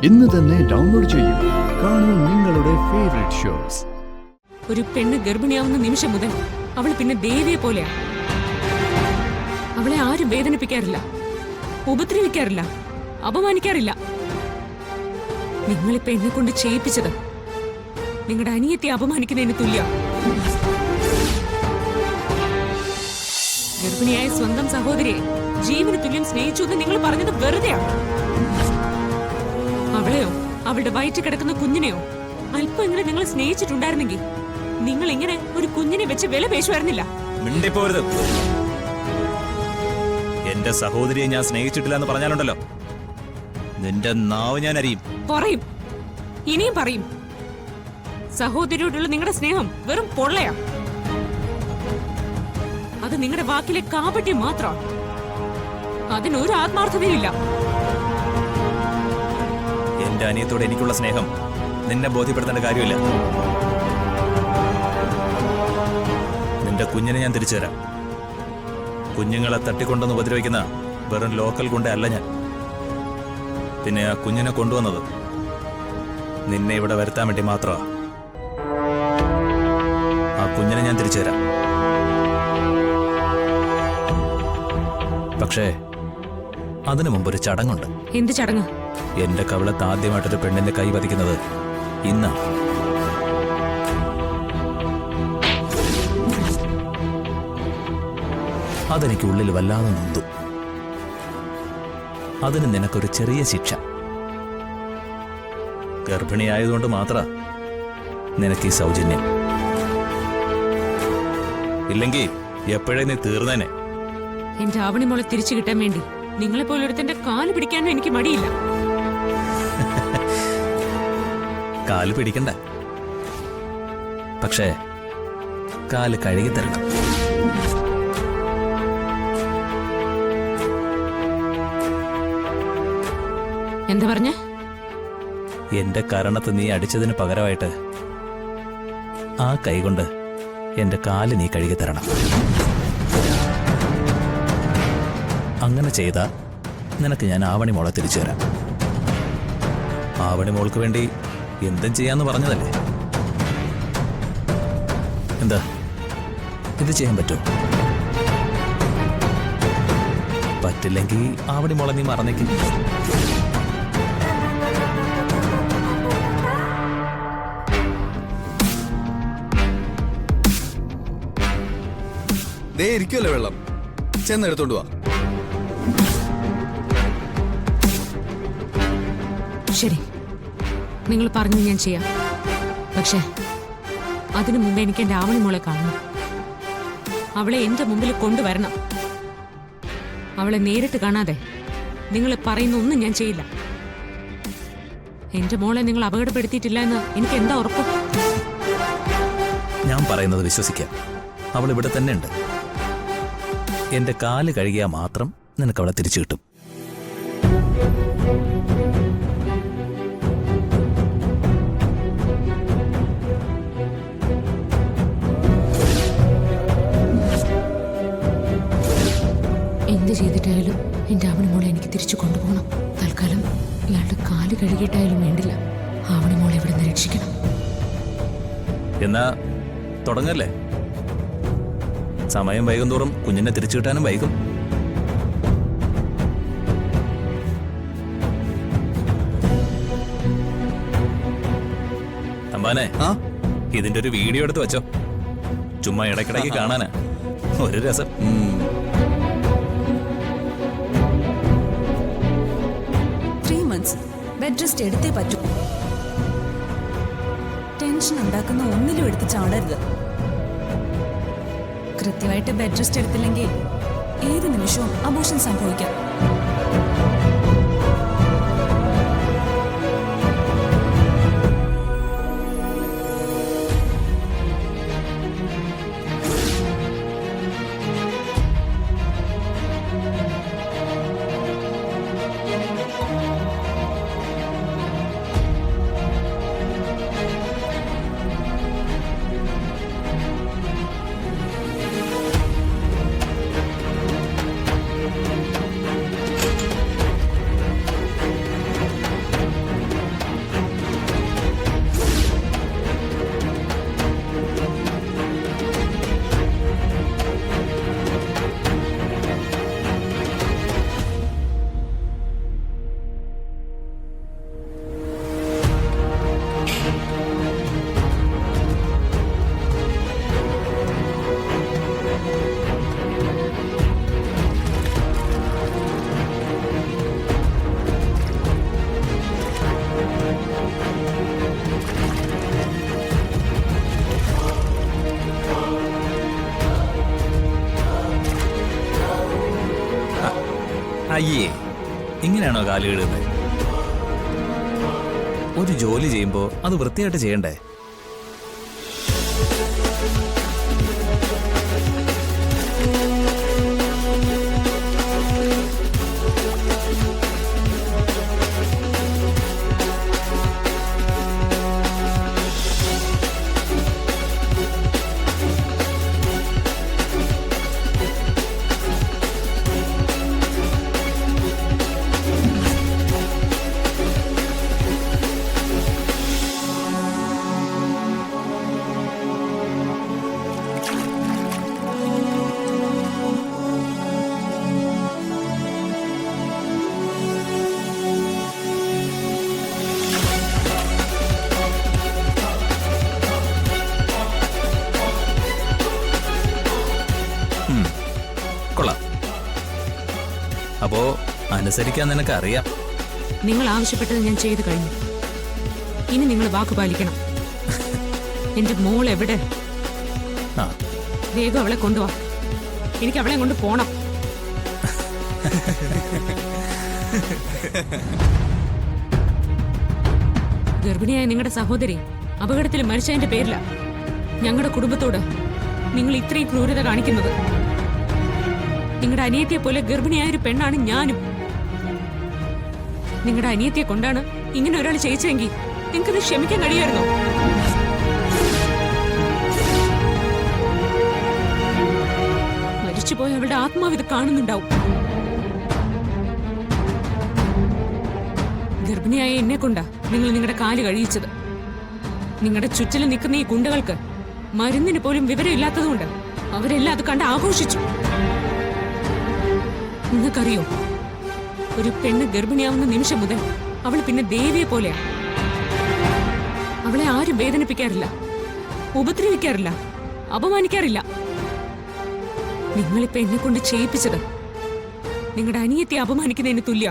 ഇന്ന് തന്നെ ഡൗൺലോഡ് ചെയ്യൂ. കാണൂ നിങ്ങളുടെ ഫേവറേറ്റ് ഷോസ്. ഒരു പെണ്ണ് ഗർഭിണിയാവുന്ന നിമിഷം മുതൽ അവൾ പിന്നെ ദേവിയെ പോലെയാണ്. അവളെ ആരും വേദനിപ്പിക്കാറില്ല, ഉപദ്രവിക്കാറില്ല, അപമാനിക്കാറില്ല. നിങ്ങളിപ്പോ എന്നെ കൊണ്ട് ചെയ്യിപ്പിച്ചത് നിങ്ങളുടെ അനിയത്തെ അപമാനിക്കുന്നതിന് തുല്യ. ഗർഭിണിയായ സ്വന്തം സഹോദരിയെ ജീവന് തുല്യം സ്നേഹിച്ചു എന്ന് നിങ്ങൾ പറഞ്ഞത് വെറുതെയാണ്. അവളെയോ അവളുടെ വയറ്റിൽ കിടക്കുന്ന കുഞ്ഞിനെയോ അല്പം ഇങ്ങനെ നിങ്ങൾ സ്നേഹിച്ചിട്ടുണ്ടായിരുന്നെങ്കിൽ നിങ്ങൾ ഇങ്ങനെ ഒരു കുഞ്ഞിനെ വെച്ച് വില പേശുമായിരുന്നില്ല. മിണ്ടിപ്പോരുത്. എന്റെ സഹോദരിയെ ഞാൻ സ്നേഹിച്ചിട്ടില്ല എന്ന് പറഞ്ഞാലുണ്ടല്ലോ, നിന്റെ നാവ് ഞാൻ അറിയും. പറയും, ഇനിയും പറയും. സഹോദരിയോടുള്ള നിങ്ങളുടെ സ്നേഹം വെറും പൊള്ളയാ. അത് നിങ്ങളുടെ വാക്കിലെ കാപട്യം മാത്രമാണ്. അതിനൊരു ആത്മാർത്ഥതയില്ല. എന്റെ അനിയത്തോട് എനിക്കുള്ള സ്നേഹം നിന്നെ ബോധ്യപ്പെടുത്തേണ്ട കാര്യമില്ല. നിന്റെ കുഞ്ഞിനെ ഞാൻ തിരിച്ചു തരാം. കുഞ്ഞുങ്ങളെ തട്ടിക്കൊണ്ടെന്ന് ഉപദ്രവിക്കുന്ന വെറും ലോക്കൽ ഗുണ്ട അല്ല ഞാൻ. പിന്നെ ആ കുഞ്ഞിനെ കൊണ്ടുവന്നത് നിന്നെ ഇവിടെ വരുത്താൻ വേണ്ടി മാത്രമാ. ആ കുഞ്ഞിനെ ഞാൻ തിരിച്ചു തരാം. പക്ഷേ അതിനു മുമ്പ് ഒരു ചടങ്ങുണ്ട്. എന്ത് ചടങ്ങ്? എന്റെ കവിളത്ത് ആദ്യമായിട്ടൊരു പെണ്ണിന്റെ കൈ പതിക്കുന്നത് ഇന്നാണ്. അതെനിക്ക് ഉള്ളിൽ വല്ലാതെ നൊന്തു. അതിന് നിനക്കൊരു ചെറിയ ശിക്ഷ. ഗർഭിണിയായതുകൊണ്ട് മാത്ര നിനക്ക് ഈ സൗജന്യം. ഇല്ലെങ്കിൽ എപ്പോഴേ നീ തീർന്നേനെ. എന്റെ ആവണിമോളെ തിരിച്ചു കിട്ടാൻ വേണ്ടി നിങ്ങളെപ്പോലൊരുത്തന്റെ കാല് പിടിക്കാനും എനിക്ക് മടിയില്ല. കാല് പിടിക്കണ്ട, പക്ഷേ കാല് കഴുകി തരണം. എന്താ പറഞ്ഞ? എന്റെ കരണത്ത് നീ അടിച്ചതിന് പകരമായിട്ട് ആ കൈകൊണ്ട് എന്റെ കാല് നീ കഴുകി തരണം. അങ്ങനെ ചെയ്താ നിനക്ക് ഞാൻ ആവണിമോളെ തിരിച്ചു തരാം. ആവണിമോൾക്ക് വേണ്ടി എന്തും ചെയ്യാന്ന് പറഞ്ഞതല്ലേ? എന്താ ഇത് ചെയ്യാൻ പറ്റുമോ? പറ്റില്ലെങ്കിൽ ആവണിമോളെ നീ മറന്നേക്ക്. ദേ ഇരിക്കുമല്ലോ വെള്ളം, ചെന്നെടുത്തോണ്ട് വാ. ശരി, നിങ്ങൾ പറഞ്ഞു ഞാൻ ചെയ്യാം. പക്ഷേ അതിനു മുമ്പ് എനിക്ക് എന്റെ ആവണിമോളെ കാണണം. അവളെ എന്റെ മുമ്പിൽ കൊണ്ടുവരണം. അവളെ നേരിട്ട് കാണാതെ നിങ്ങൾ പറയുന്ന ഒന്നും ഞാൻ ചെയ്യില്ല. എന്റെ മോളെ നിങ്ങൾ അപകടപ്പെടുത്തിയിട്ടില്ല എന്ന് എനിക്ക് എന്താ ഉറപ്പ്? ഞാൻ പറയുന്നത് വിശ്വസിക്കാം. അവൾ ഇവിടെ തന്നെ ഉണ്ട്. എന്റെ കാല് കഴുകിയാൽ മാത്രം നിനക്ക് അവളെ തിരിച്ചു കിട്ടും. എന്ത് ചെയ്തിട്ടായാലും എന്റെ ആവണിമോളെ എനിക്ക് തിരിച്ചു കൊണ്ടുപോകണം. തൽക്കാലം ഇയാളുടെ കാല് കഴുകിയിട്ടായാലും വേണ്ടില്ല, ആവണിമോളെ ഇവിടെ നിന്ന് രക്ഷിക്കണം. എന്നാ തുടങ്ങല്ലേ? സമയം വൈകും തോറും കുഞ്ഞിനെ തിരിച്ചു കിട്ടാനും വൈകും. തമ്പാനെ, ഇതിന്റെ ഒരു വീഡിയോ എടുത്ത് വെച്ചോ. ചുമ്മാ ഇടയ്ക്കിടയ്ക്ക് കാണാനാ ഒരു രസം. ബെഡ് റെസ്റ്റ് എടുത്തേ പറ്റൂ. ടെൻഷൻ ഉണ്ടാക്കുന്ന ഒന്നിലും എടുത്ത് ചാടരുത്. കൃത്യമായിട്ട് ബെഡ് റെസ്റ്റ് എടുത്തില്ലെങ്കിൽ ഏത് നിമിഷവും അബോർഷൻ സംഭവിക്കാം. അയ്യേ, ഇങ്ങനെയാണോ കാലുകിടുന്നത്? ഒരു ജോലി ചെയ്യുമ്പോ അത് വൃത്തിയായിട്ട് ചെയ്യണ്ടേ? കൊള്ളാം. അപ്പോ അനുസരിക്കാൻ നിനക്ക് അറിയാം. നിങ്ങൾ ആവശ്യപ്പെട്ടത് ഞാൻ ചെയ്തു കഴിഞ്ഞു. ഇനി നിങ്ങൾ വാക്ക് പാലിക്കണം. എന്റെ മോൾ എവിടെ? ആ, വേഗം അവളെ കൊണ്ടുവാ. എനിക്ക് അവളെ കൊണ്ട് പോണം. ഗർഭിണിയായ നിങ്ങളുടെ സഹോദരി അപകടത്തിൽ മരിച്ചതിന്റെ പേരില ഞങ്ങളുടെ കുടുംബത്തോട് നിങ്ങൾ ഇത്രയും ക്രൂരത കാണിക്കുന്നത്. നിങ്ങളുടെ അനിയത്തിയെ പോലെ ഗർഭിണിയായ ഒരു പെണ്ണാണ് ഞാനും. നിങ്ങളുടെ അനിയത്തിയെ കൊണ്ടാണ് ഇങ്ങനെ ഒരാൾ ചെയ്യിച്ചെങ്കിൽ നിങ്ങൾക്കത് ക്ഷമിക്കാൻ കഴിയുമായിരുന്നോ? മരിച്ചുപോയ അവളുടെ ആത്മാവ് ഇത് കാണുന്നുണ്ടാവും. ഗർഭിണിയായ എന്നെ കൊണ്ടാ നിങ്ങൾ നിങ്ങളുടെ കാല് കഴിയിച്ചത്. നിങ്ങളുടെ ചുറ്റിലും നിൽക്കുന്ന ഈ ഗുണ്ടകൾക്ക് മരുന്നിന് പോലും വിവരമില്ലാത്തതുകൊണ്ട് അവരെല്ലാം അത് കണ്ട് ആഘോഷിച്ചു. നിങ്ങൾക്കറിയോ, ഒരു പെണ്ണ് ഗർഭിണിയാവുന്ന നിമിഷം മുതൽ അവൾ പിന്നെ ദേവിയെ പോലെയാ. അവളെ ആരും വേദനിപ്പിക്കാറില്ല, ഉപദ്രവിക്കാറില്ല, അപമാനിക്കാറില്ല. നിങ്ങളിപ്പോ എന്നെ കൊണ്ട് ചെയ്യിപ്പിച്ചത് നിങ്ങളുടെ അനിയത്തെ അപമാനിക്കുന്നതിന് തുല്യ.